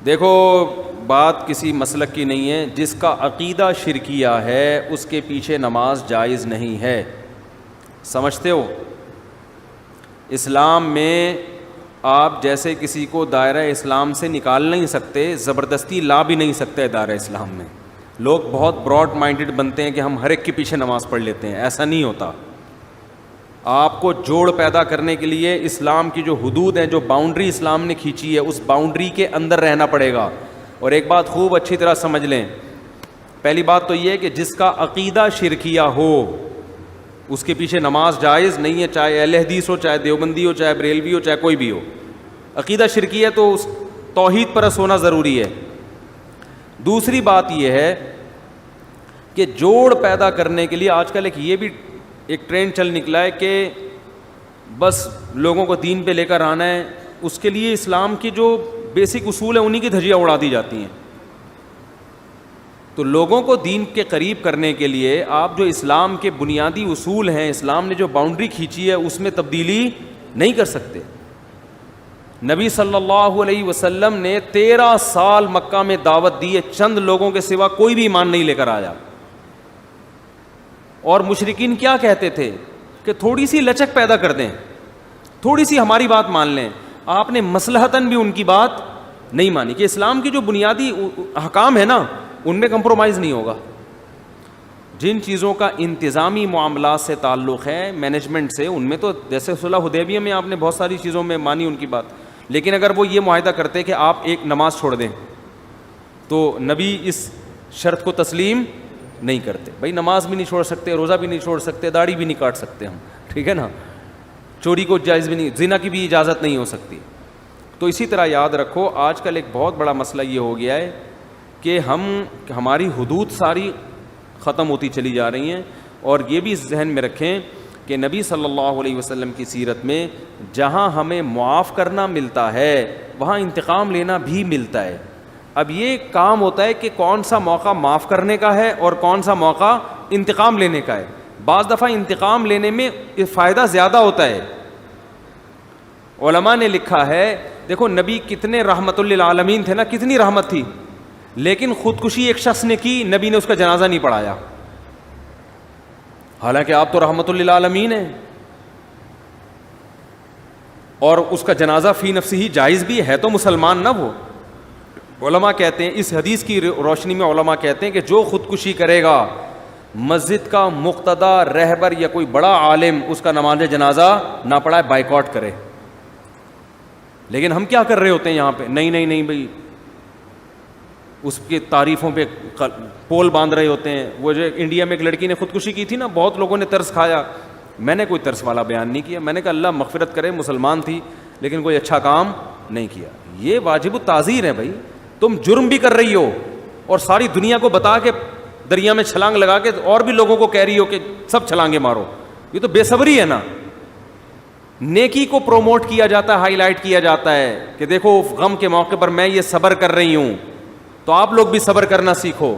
دیکھو بات کسی مسلک کی نہیں ہے، جس کا عقیدہ شرکیہ ہے اس کے پیچھے نماز جائز نہیں ہے. سمجھتے ہو؟ اسلام میں آپ جیسے کسی کو دائرہ اسلام سے نکال نہیں سکتے، زبردستی لا بھی نہیں سکتے دائرہ اسلام میں. لوگ بہت براڈ مائنڈڈ بنتے ہیں کہ ہم ہر ایک کے پیچھے نماز پڑھ لیتے ہیں، ایسا نہیں ہوتا. آپ کو جوڑ پیدا کرنے کے لیے اسلام کی جو حدود ہیں، جو باؤنڈری اسلام نے کھینچی ہے، اس باؤنڈری کے اندر رہنا پڑے گا. اور ایک بات خوب اچھی طرح سمجھ لیں، پہلی بات تو یہ ہے کہ جس کا عقیدہ شرکیہ ہو اس کے پیچھے نماز جائز نہیں ہے، چاہے اہل حدیث ہو، چاہے دیوبندی ہو، چاہے بریلوی ہو، چاہے کوئی بھی ہو. عقیدہ شرکیہ ہے تو اس توحید پرست ہونا ضروری ہے. دوسری بات یہ ہے کہ جوڑ پیدا کرنے کے لیے آج کل یہ بھی ایک ٹرینڈ چل نکلا ہے کہ بس لوگوں کو دین پہ لے کر آنا ہے. اس کے لیے اسلام کی جو بیسک اصول ہیں انہی کی دھجیاں اڑا دی جاتی ہیں. تو لوگوں کو دین کے قریب کرنے کے لیے آپ جو اسلام کے بنیادی اصول ہیں، اسلام نے جو باؤنڈری کھینچی ہے، اس میں تبدیلی نہیں کر سکتے. نبی صلی اللہ علیہ وسلم نے 13 سال مکہ میں دعوت دی ہے، چند لوگوں کے سوا کوئی بھی ایمان نہیں لے کر آیا. اور مشرکین کیا کہتے تھے کہ تھوڑی سی لچک پیدا کر دیں، تھوڑی سی ہماری بات مان لیں. آپ نے مصلحتاً بھی ان کی بات نہیں مانی کہ اسلام کی جو بنیادی احکام ہے نا ان میں کمپرومائز نہیں ہوگا. جن چیزوں کا انتظامی معاملات سے تعلق ہے، مینجمنٹ سے، ان میں تو جیسے صلح حدیبیہ میں آپ نے بہت ساری چیزوں میں مانی ان کی بات. لیکن اگر وہ یہ معاہدہ کرتے کہ آپ ایک نماز چھوڑ دیں تو نبی اس شرط کو تسلیم نہیں کرتے. بھائی نماز بھی نہیں چھوڑ سکتے، روزہ بھی نہیں چھوڑ سکتے، داڑھی بھی نہیں کاٹ سکتے ہم، ٹھیک ہے نا، چوری کو جائز بھی نہیں، زنا کی بھی اجازت نہیں ہو سکتی. تو اسی طرح یاد رکھو آج کل ایک بہت بڑا مسئلہ یہ ہو گیا ہے کہ ہماری حدود ساری ختم ہوتی چلی جا رہی ہیں. اور یہ بھی ذہن میں رکھیں کہ نبی صلی اللہ علیہ وسلم کی سیرت میں جہاں ہمیں معاف کرنا ملتا ہے وہاں انتقام لینا بھی ملتا ہے. اب یہ کام ہوتا ہے کہ کون سا موقع معاف کرنے کا ہے اور کون سا موقع انتقام لینے کا ہے. بعض دفعہ انتقام لینے میں فائدہ زیادہ ہوتا ہے. علماء نے لکھا ہے، دیکھو نبی کتنے رحمت للعالمین تھے نا، کتنی رحمت تھی، لیکن خودکشی ایک شخص نے کی، نبی نے اس کا جنازہ نہیں پڑھایا. حالانکہ آپ تو رحمت للعالمین ہیں، اور اس کا جنازہ فی نفسی ہی جائز بھی ہے تو مسلمان نہ وہ. علماء کہتے ہیں، اس حدیث کی روشنی میں علماء کہتے ہیں کہ جو خودکشی کرے گا مسجد کا مقتدی رہبر یا کوئی بڑا عالم اس کا نماز جنازہ نہ پڑھائے، بائیکاٹ کرے. لیکن ہم کیا کر رہے ہوتے ہیں یہاں پہ، نہیں بھائی اس کی تعریفوں پہ پول باندھ رہے ہوتے ہیں. وہ جو انڈیا میں ایک لڑکی نے خودکشی کی تھی نا، بہت لوگوں نے ترس کھایا. میں نے کوئی ترس والا بیان نہیں کیا، میں نے کہا اللہ مغفرت کرے، مسلمان تھی لیکن کوئی اچھا کام نہیں کیا. یہ واجب التعزیر ہے. بھائی تم جرم بھی کر رہی ہو اور ساری دنیا کو بتا کے دریا میں چھلانگ لگا کے اور بھی لوگوں کو کہہ رہی ہو کہ سب چھلانگیں مارو. یہ تو بے صبری ہے نا. نیکی کو پروموٹ کیا جاتا ہے، ہائی لائٹ کیا جاتا ہے کہ دیکھو غم کے موقع پر میں یہ صبر کر رہی ہوں، تو آپ لوگ بھی صبر کرنا سیکھو.